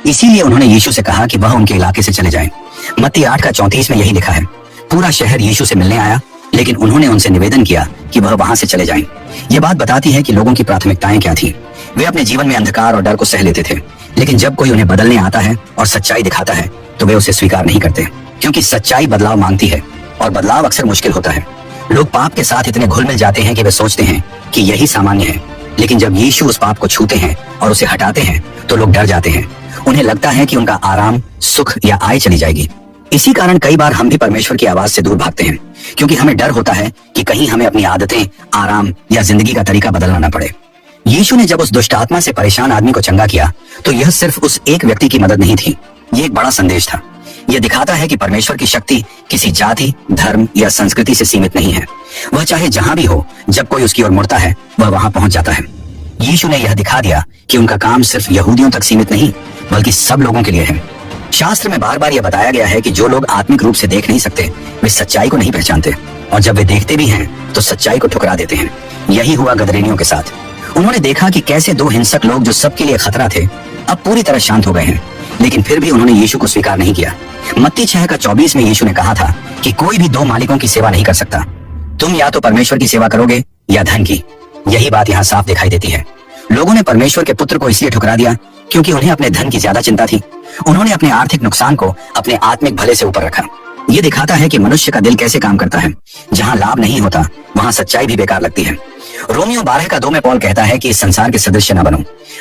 इसीलिए उन्होंने यीशु से कहा कि वह उनके इलाके से चले जाएं। मत्ती 8:34 में यही लिखा है। पूरा शहर यीशु से मिलने आया, लेकिन उन्होंने उनसे निवेदन किया कि वह वहां से चले जाएं। ये बात बताती है कि लोगों की प्राथमिकताएं क्या थी। वे अपने जीवन में अंधकार और डर को सह लेते थे, लेकिन जब कोई उन्हें बदलने आता है और सच्चाई दिखाता है तो वे उसे स्वीकार नहीं करते, क्योंकि सच्चाई बदलाव मांगती है और बदलाव अक्सर मुश्किल होता है। लोग पाप के साथ इतने घुल मिल जाते हैं कि वे सोचते हैं कि यही सामान्य है, लेकिन जब यीशु उस पाप को छूते हैं और उसे हटाते हैं तो लोग डर जाते हैं। उन्हें लगता है कि उनका आराम, सुख या आय चली जाएगी। इसी कारण कई बार हम भी परमेश्वर की आवाज से दूर भागते हैं, क्योंकि हमें डर होता है कि कहीं हमें अपनी आदतें, आराम या जिंदगी का तरीका बदलना न पड़े। यीशु ने जब उस दुष्ट आत्मा से परेशान आदमी को चंगा किया तो यह सिर्फ उस एक व्यक्ति की मदद नहीं थी, ये एक बड़ा संदेश था। यह दिखाता है कि परमेश्वर की शक्ति किसी जाति, धर्म या संस्कृति से सीमित नहीं है। वह चाहे जहां भी हो, जब कोई उसकी ओर मुड़ता है वह वहां पहुंच जाता है। यीशु ने यह दिखा दिया कि उनका काम सिर्फ यहूदियों तक सीमित नहीं, बल्कि सब लोगों के लिए है। शास्त्र में बार बार यह बताया गया है कि जो लोग आत्मिक रूप से देख नहीं सकते वे सच्चाई को नहीं पहचानते, और जब वे देखते भी हैं तो सच्चाई को ठुकरा देते हैं। यही हुआ गदरेनियों के साथ। उन्होंने देखा कि कैसे दो हिंसक लोग जो सबके लिए खतरा थे अब पूरी तरह शांत हो गए हैं, लेकिन फिर भी उन्होंने यीशु को स्वीकार नहीं किया। मत्ती 6:24 में यीशु ने कहा था कि कोई भी दो मालिकों की सेवा नहीं कर सकता। तुम या तो परमेश्वर की सेवा करोगे या धन की। यही बात यहाँ साफ दिखाई देती है। लोगों ने परमेश्वर के पुत्र को इसलिए ठुकरा दिया क्योंकि उन्हें अपने धन की ज्यादा चिंता थी। उन्होंने अपने आर्थिक नुकसान को अपने आत्मिक भले से ऊपर रखा। ये दिखाता है कि मनुष्य का दिल कैसे काम करता है। जहाँ लाभ नहीं होता वहाँ सच्चाई भी बेकार लगती है। रोमियो 12:2 में पौल कहता है कि इस संसार के सदृश न बनो,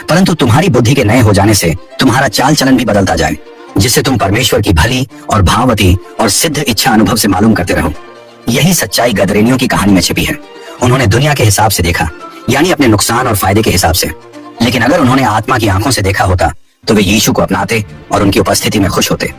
परंतु तुम्हारी बुद्धि के नए हो जाने से तुम्हारा चाल चलन भी बदलता जाए, जिससे तुम परमेश्वर की भली और भाववती और सिद्ध इच्छा अनुभव से मालूम करते रहो। यही सच्चाई गदरेनियों की कहानी में छिपी है। उन्होंने दुनिया के हिसाब से देखा, यानी अपने नुकसान और फायदे के हिसाब से, लेकिन अगर उन्होंने आत्मा की आंखों से देखा होता तो वे यीशु को अपनाते और उनकी उपस्थिति में खुश होते।